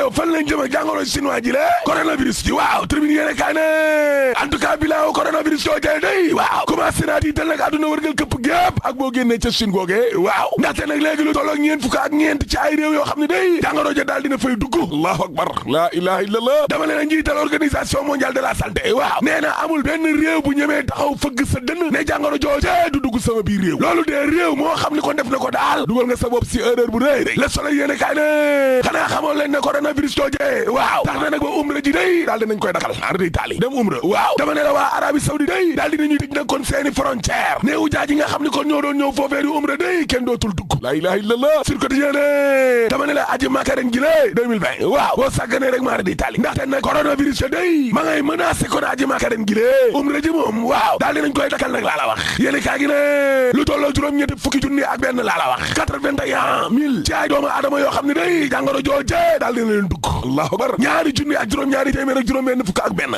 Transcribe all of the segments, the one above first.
yow fan lañ jëm ak jàngoro chinois ji la coronavirus ji waaw tribune yéene kaay ne en tout cas bilan coronavirus yoo jël day waaw commencé naa tiital nag àdduna wërgal këpp gépp ak boo génnee ca Chine googee waaw ndaxte nag léegi lu tolloog ñeent fukk ak ñeent ci ay réew yoo xam ne day jàngoro ja daal dina fay dugg allahu akbar la ilaha illallah dama leen a njiital organisation mondiale de la santé waaw nee na amul benn réew bu ñemee taxaw fëgg sa dënn ne jàngoro jooje du dugg sama biir réew loolu de réew moo xam ni ko def na ko daal dugal nga sa bopp si erreur bu rëy Le Soleil yéene kaay ne xanaa xamoon leen ne coronavirus jooje waaw tax na nag ba umra ji day daal dinañ koy dakal ardi Italie dem umra waaw dama ne la waa Arabie Saoudite day daal dinañuy tëj nag kon seeni frontière néew jaaji nga xam ni kon ñoo doon ñëw foofee di umra day kenn dootul dugg la ilaha illallah sur quotidien ne dama ne la aji Makka ren gi la 2020 waaw boo sàgganee rek maa ardi Italie ndaxte nag coronavirus ya day ma ngay menacé kon aji Makka ren gi la umra ji moom waaw daal dinañ koy dakal nag laa la wax yéeni kaa gi ne lu tolloo juróom-ñetti fukki junni ak benn laa la wax 81 000 ci ay doomu aadama yoo xam ne day jàngoro jooje daal dina leen dugg allahu akbar ñaari junni ak juróom-ñaari téeméer ak juróom benn fukk ak benn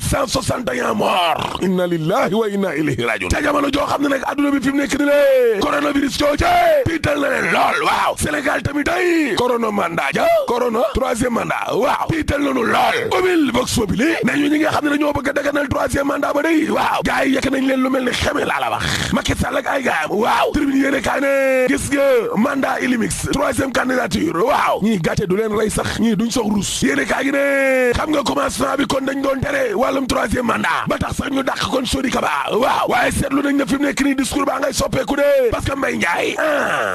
2761 morts inna lillahi wa inna ilayhi rajiun ca jamono joo xam ne nag adduna bi fi mu nekk ni le coronavirus jooje tiital na leen lool waaw Sénégal tamit day corona mandat ja corona troisième mandat waaw tiital nañu lool ubil vox populi nañu ñi nga xam ne dañoo bëgg a daganal troisième mandat ba day waaw gars yi yekk nañ leen lu mel ni xeme laa la wax Macky Sall ak ay gaayam waaw tribune yéene kaay ne gis nga mandat illimix troisième candidature waaw ñii gàcce du leen rey sax ñii duñ sox rus yéene kaay gi ne xam nga commencement bi kon dañ doon tere wàllum troisième mandat ba tax sax ñu dàq kon Sodi Kaba waaw waaye seetlu nañ na fi mu nekk nii discours baa ngay soppeeku de parce que Mbaye Ndiaye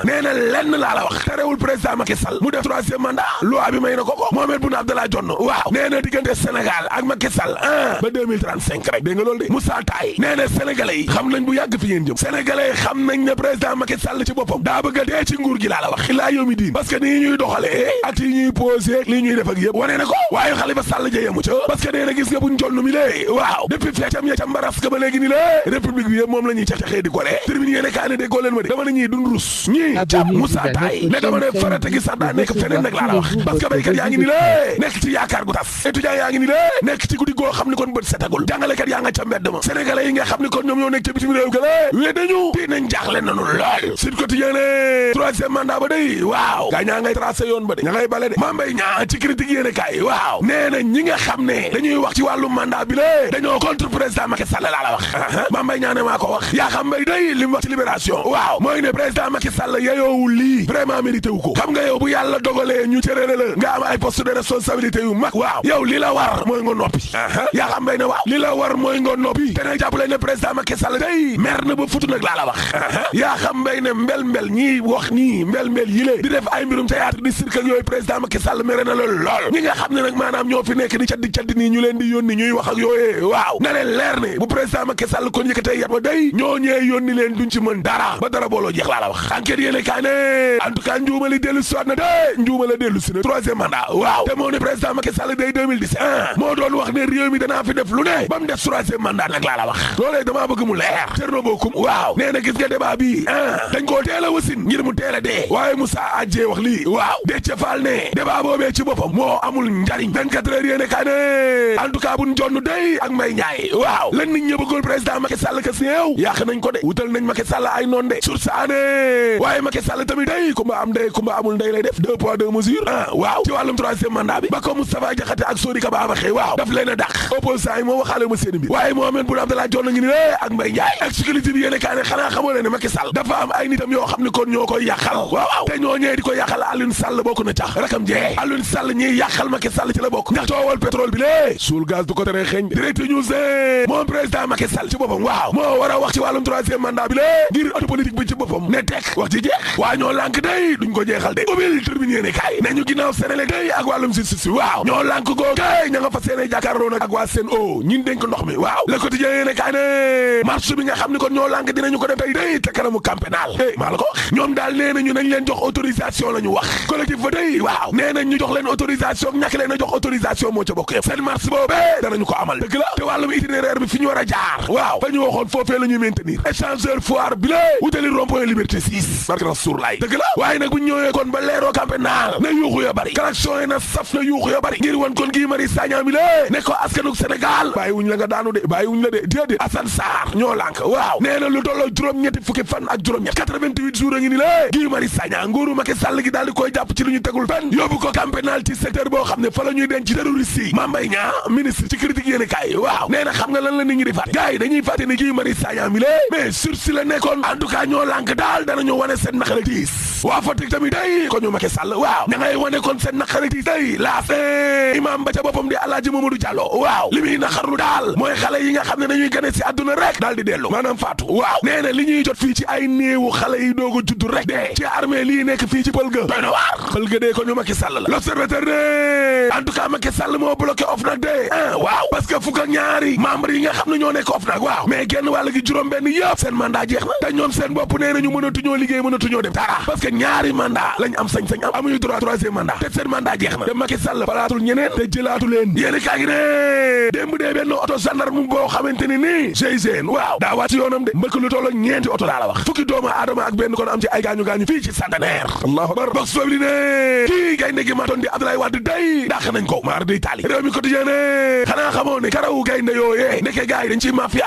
nee na lenn laa la wax terewul président Macky Sall mu def troisième mandat loi bi may na ko Mohamed Boun Abdallah Dionne waaw nee na diggante Sénégal ak Macky Sall ba 2035 rek dégg nga loolu de Moussa Taye nee na sénégalais yi xam nañ bu yàgg fi ngeen jëm sénégalais xam nañ ne président Macky Sall ci boppam daa bëgg a dee ci nguur gi laa la wax ilaa yawmi diin parce que nii ñuy doxalee ak yi ñuy posé lii ñuy def ak yëpp wane na ko waaye Khalifa Sall ja yemu ca parce que nee na gis nga buñ jonn mi lée waaw depuis feetam ya ca mbaras ka ba léegi ni la république bi yëpp moom la ñuy caxee di kole tribune yéene kaa ne déggoo leen ma de dama ne ñii dun rus ñii jàpp Moussa Taye ne dama ne farata gi sax daa nekk feneen nag laa la wax parce que béykat yaa ngi ni la nekk ci yaakaar gu tas étudiant yaa ngi ni la nekk ci guddi goo xam ni kon bët setagul jàngalekat yaa nga ca mbedd ma sénégalais yi nga xam ni kon ñoom ñoo nekk ca bitim réew ga la wée dañu tii nañ jaaxle nanu lool Sud Quotidien ne troisième mandat ba day waaw gaa ñaa ngay tracé yoon ba de ña ngay bale de Mambay ñaa ci critique yéene kaay waaw nee na ñi nga xam ne dañuy wax ci wàllu mandat bi la dañoo contre président Macky Sall laa la wax Mambay ñaa ne maa ko wax yaa xam mbay day li mu wax ci libération waaw mooy ne président Macky Sall yeyoowul lii vraiment mérité wu ko xam nga yow bu yàlla dogalee ñu cërale la nga am ay poste de responsabilité yu mag waaw yow li la war mooy nga noppi yaa xam mbay ne waaw li la war mooy nga noppi te nag jàppale ne président Macky Sall day mer na ba futu nag laa la wax yaa xam mbay ne mbel ñii wax nii mbel yi lée di def ay mbirum théâtre di cirque ak yooyu président Macky Sall mere na lool ñi nga xam ne nag maanaam ñoo fi nekk di caddi nii ñu leen di yónni ñuy wax ak yooyee waaw na leen leer ne bu président Macky Sall kon yëkkatee yat ba day ñoo ñee yónni leen duñ ci mën dara ba dara booloo jeex laa la wax enquête yéene kaa ne en tout cas njuumali dellu si waat na de njuumala dellu si na troisième mandat waaw te moo ne président Macky Sall day 2017 moo doon wax ne réew mi danaa fi def lu ne ba mu def troisième mandat nag laa la wax loolee damaa bëgg mu leer Thierno Bocoum waaw nee na gis nga débat bi dañ koo teel a wasin ngir mu teel a dee waaye Moussa Adjé wax lii waaw Déthié Fall ne débat boobee ci boppam moo amul njariñ 24 heures yéene kaa ne en tout cas buñ jonn day ak Mbaye Ndiaye waaw lan nit ñi bëggul président Macky Sall ka néew yàq nañ ko de wutal nañ Macky Sall ay noon de source ané waaye Macky Sall tamit day kumba am day kumba amul ndey lay def 2 poids 2 mesures waaw ci wàllum troisième mandat bi ba ko Moustapha Diakhaté ak Sodi Kaba waxee waaw daf leen a dàq opposant yi moo waxaale ma seen bi waaye Mohamed Boun Abdallah Dionne ngi ni ak Mbaye Ndiaye exclusif bi yéene kaa ne xanaa xamoo leen ne Macky Sall dafa am ay nitam yoo xam ne kon ñoo koy yàqal waaw te ñoo ñee di ko yàqal Alioune Sall bokk na cax rakam jee Alioune Sall ñiy yàqal Macky Sall ci la bokk ndax coowal pétrole bi lée suul gaz du ko tere xeeñ direct news moom président Macky Sall ci boppam waaw moo war a wax ci wàllum troisième mandat bi lée ngir auto politique bi ci boppam ne teg wax ci jeex waa ñoo lànk day duñ ko jeexal de ubbil tribune yéene kaay nañu ginnaaw Sénégal day ak wàllum justice waaw ñoo lànk goo kay ña nga fa seene jàkkaarloo nag ak waa Sen'Eau ñin dénk ndox mi waaw Le Quotidien yéene kaay ne marche bi nga xam ni kon ñoo lànk dinañu ko def tey day te kanamu camp pénal maa la ko wax ñoom daal nee nañu nañ leen jox autorisation la ñu wax collectif fa day waaw nee nañ ñu jox leen autorisation ñàkk leen a jox autorisation moo ca bokk yëpp seen marche boobee danañu ko amal dëgg la te wàllum itinéraire bi fi ñu war a jaar waaw fa ñu waxoon foofee la ñuy maintenir échangeur foire bi la wutali rond-point Liberté 6 barke Rasoulaay dëgg la waaye nag bu ñu ñëwee kon ba leeroo camp pénal na yuuxu ya bari klaxon yi na saf na yuuxu ya bari ngir wan kon Guy Marius Sagna mi la ne ko askanuk Sénégal bàyyi wuñ la nga daanu de bàyyi wuñ la de déedéet Assane Sarr ñoo lànk waaw nee na lu tolloo juróom-ñetti fukki fan ak juróom-ñett 88 jours a ngi ni la Guy Marius Sagna nguuru Macky Sall gi daal di koy jàpp ci lu ñu tegul fenn yóbbu ko camp pénal national ci secteur boo xam ne fa la ñuy denc terroriste yi Mame Mbaye Niang ministre ci critique yéen kaay waaw nee na xam nga lan la nit ñi di fàtte gars yi dañuy fàtte ni Guy Marius Sagna mi mais sursis la nekkoon en tout cas ñoo lànk daal danañu wane seen naqare tiis waa Fatick tamit day ko ñu Macky Sall waaw ña ngay wane kon seen naqare tiis day laas imam ba ca boppam di Alaaji Mamadou Diallo waaw li muy naqarlu daal mooy xale yi nga xam ne dañuy gane si àdduna rek daal di dellu maanaam faatu waaw nee na li ñuy jot fii ci ay néewu xale yi doog a judd rek dee ci armée lii nekk fii ci pël ga doy na waar pël ga dee ko ñu Macky Sall la l'observateur de en tout cas Macky Sall moo bloqué OFNAC de waaw parce que fukk ak ñaari membre yi nga xam ne ñoo nekk OFNAC waaw mais genn wàll gi juróom benn yëpp seen mandat jeex na te ñoom seen bopp nee nañu mënatuñoo liggéey mënatuñoo dem dara parce que ñaari mandat lañ am sañ-sañ am amuñu droit troisième mandat te seen mandat jeex na te Macky Sall palaatul ñeneen te jëlaatu leen yéeni kaa gi ne démb dee benn oto gendarme boo xamante ni nii GIGN waaw daa wàcc yoonam de mbëkk lu toll ak ñeenti oto laa la wax fukki doomu aadama ak benn kon am ci ay gaañu-gaañu fii ci Sandaner allahu akbar box sobli ne kii gaynde gi matoon di Abdoulaye Wade day dàq nañ ko maar di taali réew mi quotidien ne xanaa xamoo ne karawu gaynde yooyee ndeke gars yi dañ ci mafia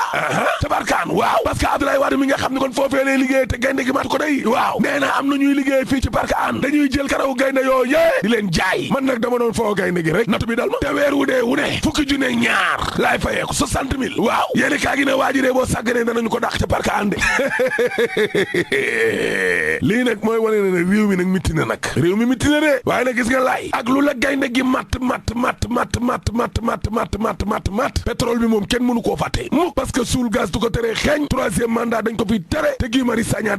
tabarkaan waaw parce que Abdoulaye Wade mi nga xam ne kon foofee lay liggéey te gaynde gi mat ko day waaw nee na am na ñuy liggéey fii ci parc an dañuy jël karawu gaynde yooyee di leen jaay man nag dama doon foo gaynde gi rek natu bi dal ma te weer wu dee wu ne fukki junne ñaar laay fayeeku 60 000 waaw yéeni kaa gi ne waajiree boo sàgganee danañu ko dàq ca parc an de lii nag mooy wane ne réew mi nag mitti na nag réew mi mitti na de waaye nag gis nga laay ak lu la gaynde gi matt pétrole bi moom kenn mënu koo fàtte mu parce que suul gaz du ko tere xeeñ troisième mandat dañ ko fi tere te Guy Marius Sagna